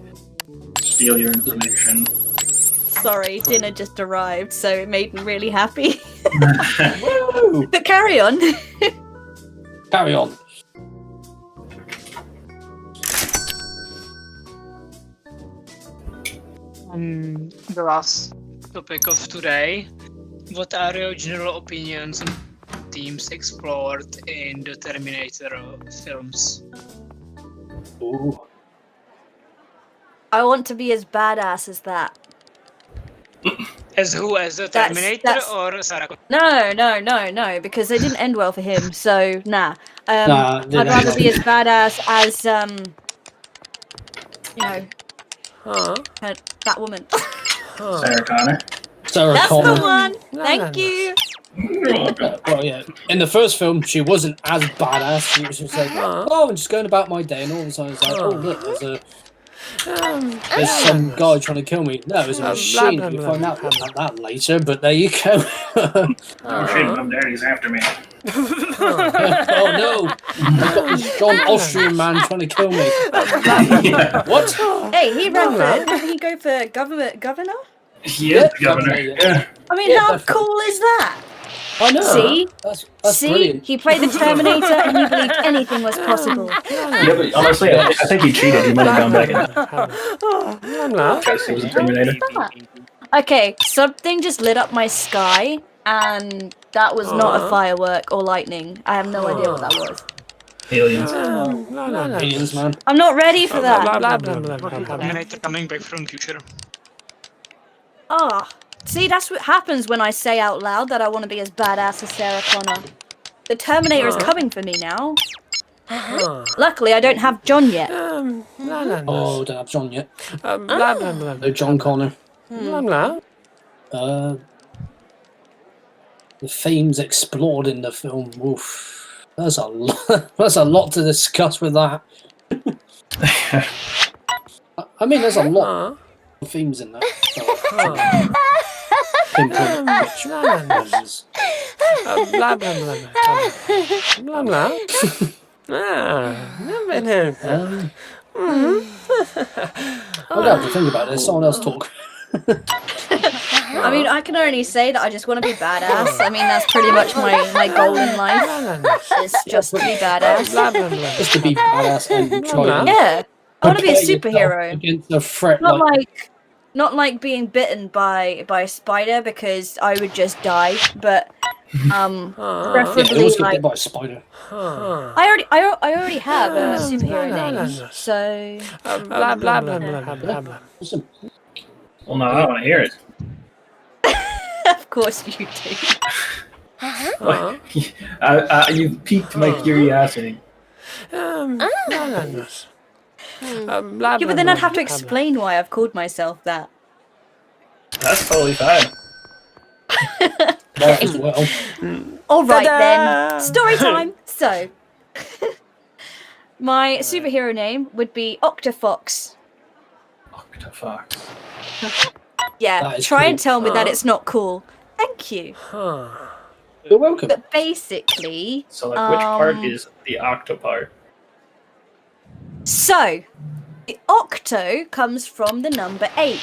steal your information. Sorry, dinner just arrived, so it made me really happy. Woo! But carry on. Carry on. The last topic of today. What are your general opinions on themes explored in the Terminator films? Ooh. I want to be as badass as that. As who? As the That's- Terminator that's- or Sarah Connor? No, because they didn't end well for him, so nah. Nah, I'd rather be as badass as, you know, that woman. Sarah Connor. Sarah That's Connor. the one! Thank you! Well, yeah. In the first film, she wasn't as badass. She was just like, oh, I'm just going about my day, and all of a sudden it's like, oh, look, there's some guy trying to kill me. No, it was a machine. You find out about that later, but there you go. Oh shit, Mom Daddy's after me. Oh no! I've got this John Austrian man trying to kill me. Yeah. What? Hey, he ran for, didn't he go for governor? He is the governor. Yeah. I mean, Yeah, how definitely. cool is that? I know. See? That's See? brilliant. He played the Terminator and he believed anything was possible. Yeah, but honestly, I think he cheated. He might have gone back and tried to see he was a Terminator. Okay, something just lit up my sky, and that was not a firework or lightning. I have no idea what that was. Aliens. Aliens, man. I'm not ready for that. Terminator coming back from the future. Ah, see, that's what happens when I say out loud that I want to be as badass as Sarah Connor. The Terminator is coming for me now. Luckily, I don't have John yet. Oh, don't have John yet. No John Connor. The themes explored in the film. Oof. There's a lot. There's a lot to discuss with that. I mean, there's a lot of themes in that. I don't have to think about it. Someone else talk. I mean, I can only say that I just want to be badass. I mean, that's pretty much my goal in life. Is just to be badass. Just to be badass and try. Yeah, I want to be a prepare yourself superhero. against a threat Not like like not like being bitten by a spider because I would just die, but preferably always get like bit by a spider. I already have a superhero name, so Blah blah blah blah blah blah. Awesome. Well, no, I want to hear it. of course you do. You piqued my curiosity. Blah Yeah, but then I'd have to explain why I've called myself that. That's totally fine. Might as well. All right Ta-da! then, story time. So, my superhero name would be Octofox. Octofox. Yeah, That is try and cool. tell me that it's not cool. Thank you. You're welcome. But basically, So, like, which part is the octopart? so the octo comes from the number 8.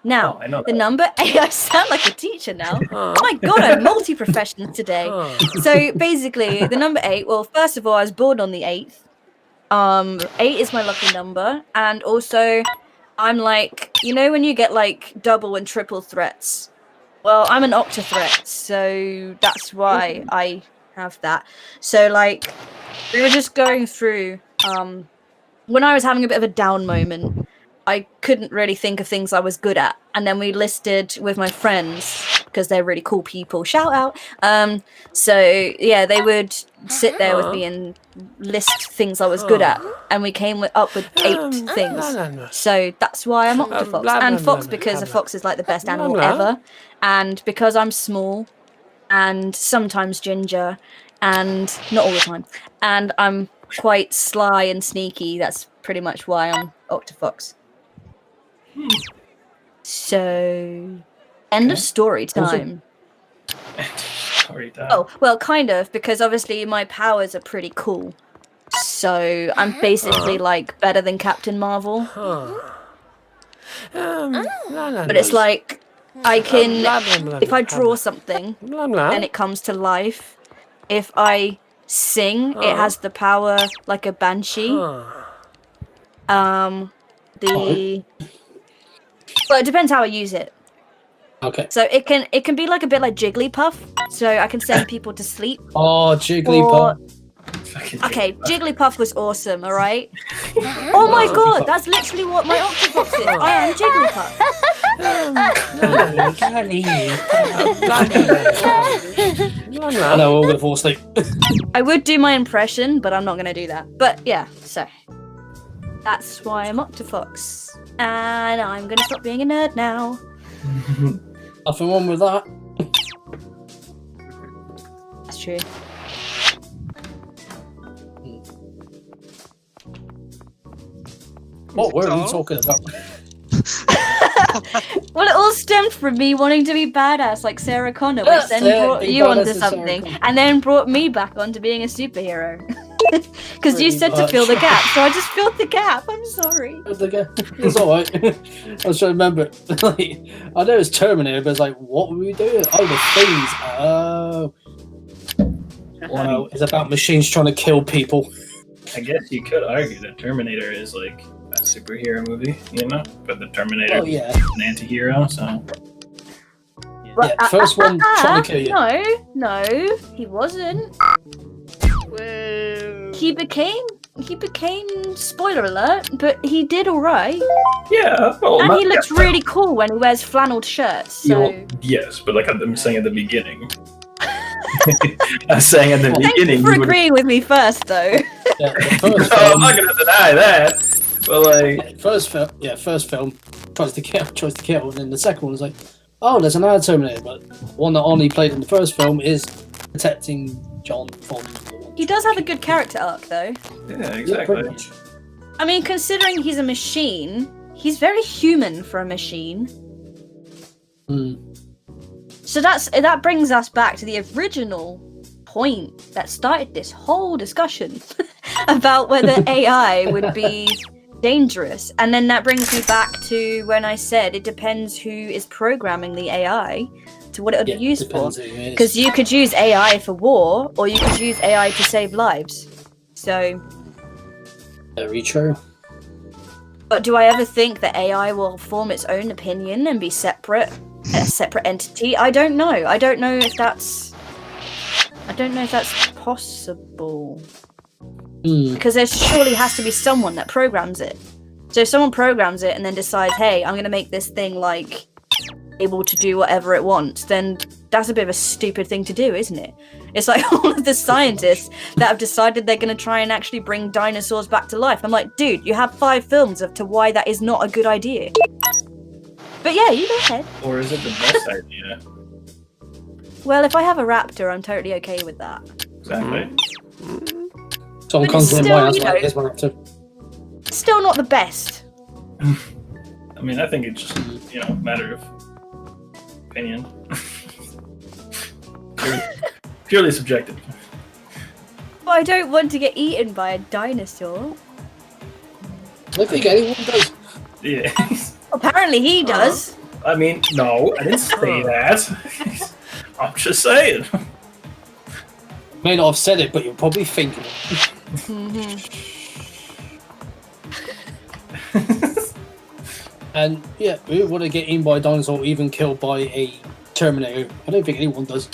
Now, Oh, I know the that. number 8. I sound like a teacher now. Oh my god, I'm multi-professional today. So basically, the number 8. Well, first of all, I was born on the 8th. 8 is my lucky number, and also, I'm like, you know, when you get like double and triple threats. Well, I'm an octa threat, so that's why I have that. So like, we were just going through. When I was having a bit of a down moment, I couldn't really think of things I was good at, and then we listed with my friends because they're really cool people. Shout out. So yeah, they would sit there with me and list things I was good at, and we came up with 8 things. So that's why I'm Octofox, and Fox because a fox is like the best animal ever, and because I'm small, and sometimes ginger, and not all the time, and I'm quite sly and sneaky. That's pretty much why I'm Octofox. So, end of story time. Story time. Oh, well, kind of, because obviously my powers are pretty cool. So, I'm basically like better than Captain Marvel. But it's like, I can, if I draw something, then it comes to life. If I sing, it has the power like a banshee. Well, it depends how I use it. Okay. So it can be like a bit like Jigglypuff. So I can send people to sleep. Oh, Jigglypuff. Fucking Okay, Jigglypuff was awesome, alright? Oh my god, that's literally what my Octofox is. I am Jigglypuff. I know, we're all gonna fall asleep. I would do my impression, but I'm not gonna do that. But yeah, so that's why I'm Octofox. And I'm gonna stop being a nerd now. Nothing wrong with that. That's true. What were we talking about? Well, it all stemmed from me wanting to be badass like Sarah Connor, which then brought be you badass onto as Sarah something, Connor. and then brought me back onto being a superhero. Because you Pretty said to much. fill the gap, so I just filled the gap. I'm sorry. It's alright. I was trying to remember. Like, I know it's Terminator, but it's like, what were we doing? Oh, the things. Oh. Wow, it's about machines trying to kill people. I guess you could argue that Terminator is like a superhero movie, you know? But the Terminator Oh, yeah. is an anti-hero, so... Yeah, first one trying to kill you. No, he wasn't. Well, He became, spoiler alert, but he did alright. Yeah, well, And not- he looks yeah, really cool when he wears flannel shirts, so... yes, but like I'm saying at the beginning. I'm saying at the beginning. Thanks for you would've- agreeing with me first, though. Yeah, the first No, I'm film, not gonna deny that. But like, first film tries to kill, and then the second one is like, oh, there's another Terminator, but one that only played in the first film is protecting John from. He does have a good character arc, though. yeah, Yeah, exactly. pretty much. I mean, considering he's a machine, he's very human for a machine. Hmm. So that brings us back to the original point that started this whole discussion about whether AI would be dangerous. And then that brings me back to when I said it depends who is programming the AI to what it would Yeah, be used for. depends who it is. Because you could use AI for war, or you could use AI to save lives. So, Very true. But do I ever think that AI will form its own opinion and be a separate entity? I don't know. I don't know if that's possible. Because there surely has to be someone that programs it. So if someone programs it and then decides, hey, I'm going to make this thing, like, able to do whatever it wants, then that's a bit of a stupid thing to do, isn't it? It's like all of the scientists that have decided they're going to try and actually bring dinosaurs back to life. I'm like, dude, you have 5 films as to why that is not a good idea. But yeah, you go ahead. Or is it the best idea? Well, if I have a raptor, I'm totally okay with that. Exactly. Someone But comes it's in still, my house you like, know- here's my raptor. Still not the best. I mean, I think it's just, a matter of opinion. Purely subjective. But I don't want to get eaten by a dinosaur. I don't think anyone does. Yeah. Apparently he does. I mean, no, I didn't say that. I'm just saying. May not have said it, but you're probably thinking it. And yeah, we want to get eaten by a dinosaur or even killed by a Terminator. I don't think anyone does.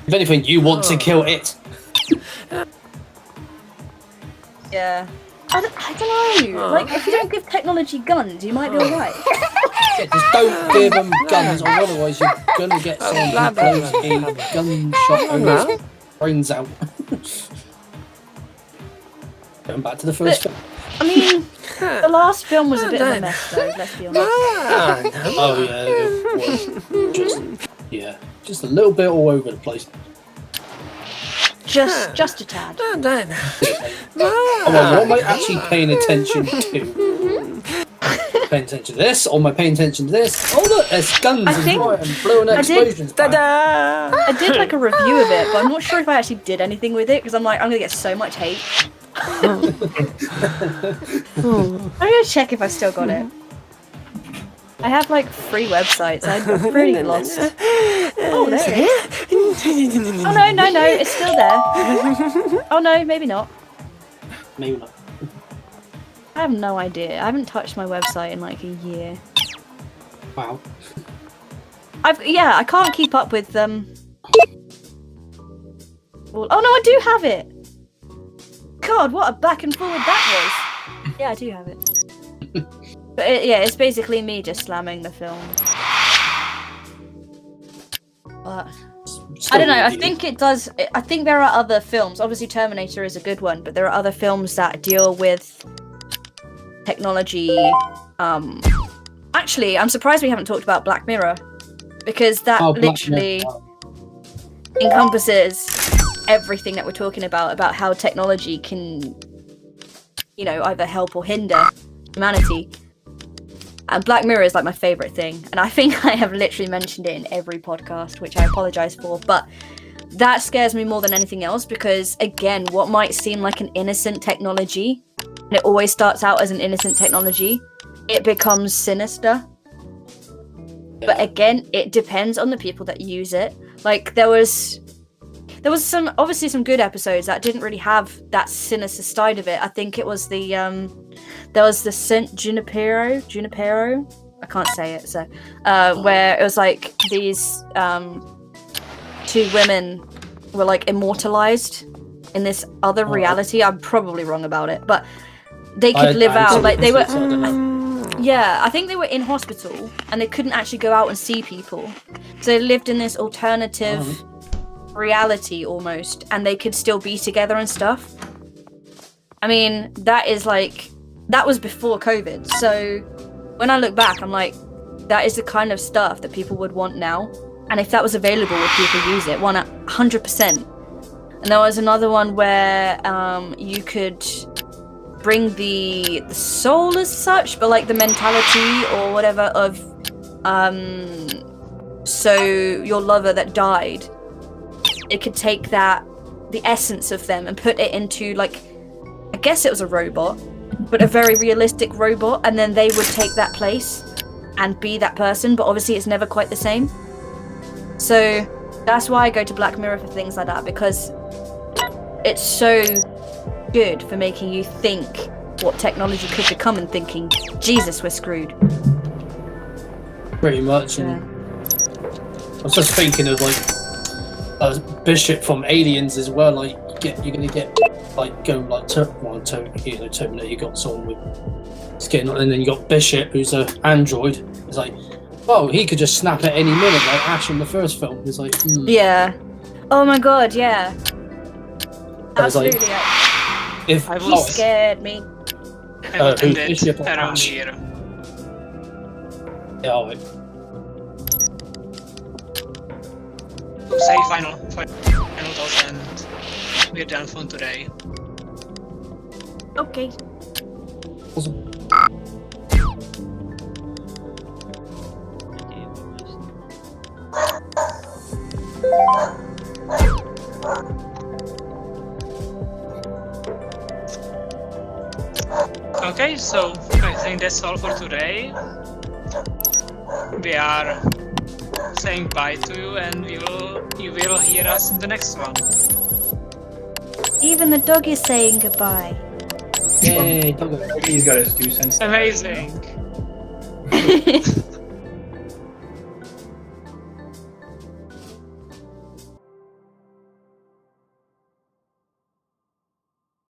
If anything, you want to kill it. Yeah. I don't know. Like, if you don't give technology guns, you might be alright. Yeah, just don't give them guns, or otherwise you're gonna get someone who blows a gunshot over his brains out. Going back to the first film. I mean, the last film was a bit of a mess, though, let's be honest. Oh yeah, it was just a little bit all over the place. Just a tad. Oh, well, what am I actually paying attention to? Paying attention to this, or am I paying attention to this? Oh look, there's guns and fire and blowing explosions. I did like a review of it, but I'm not sure if I actually did anything with it, because I'm like, I'm gonna get so much hate. I'm gonna check if I still got it. I have like 3 websites. I'm pretty lost. Oh, there it is. Oh no, it's still there. Oh no, maybe not. Maybe not. I have no idea. I haven't touched my website in like a year. Wow. I can't keep up with them. Oh no, I do have it. God, what a back and forward that was. Yeah, I do have it. But it's basically me just slamming the film. But I don't know. I think it does. I think there are other films. Obviously, Terminator is a good one, but there are other films that deal with technology. Actually, I'm surprised we haven't talked about Black Mirror, because that literally encompasses everything that we're talking about how technology can, either help or hinder humanity. And Black Mirror is like my favourite thing, and I think I have literally mentioned it in every podcast, which I apologise for, but that scares me more than anything else, because again, what might seem like an innocent technology, and it always starts out as an innocent technology, it becomes sinister. But again, it depends on the people that use it. Like, there was some good episodes that didn't really have that sinister side of it. I think it was there was the Saint Junipero, I can't say it, so where it was like these 2 women were like immortalized in this other reality. I'm probably wrong about it, but they could live out, like they were. Yeah, I think they were in hospital and they couldn't actually go out and see people, so they lived in this alternative reality almost, and they could still be together and stuff. I mean, that was before COVID, so when I look back, I'm like, that is the kind of stuff that people would want now, and if that was available, would people use it? 100%. And there was another one where you could bring the soul as such, but like the mentality or whatever of so your lover that died, it could take the essence of them and put it into, like, I guess it was a robot, but a very realistic robot, and then they would take that place and be that person, but obviously it's never quite the same. So that's why I go to Black Mirror for things like that, because it's so good for making you think what technology could become and thinking, Jesus, we're screwed. Pretty much. Yeah. And I was just thinking of like Bishop from Aliens as well. Like you're gonna get like go like Terminator. You got someone with skin, and then you got Bishop, who's an android. It's like, oh, he could just snap at any minute, like Ash in the first film. It's like, Yeah. Oh my god, yeah. I was like, Absolutely. if He scared me. I would end it Bishop or around Ash? here. Yeah, all right. Say final thoughts, and we're done for today. Okay. Awesome. Okay, so I think that's all for today. We are saying bye to you, and you will hear us in the next one. Even the dog is saying goodbye. Yay, doggo. He's got his 2 cents. Amazing.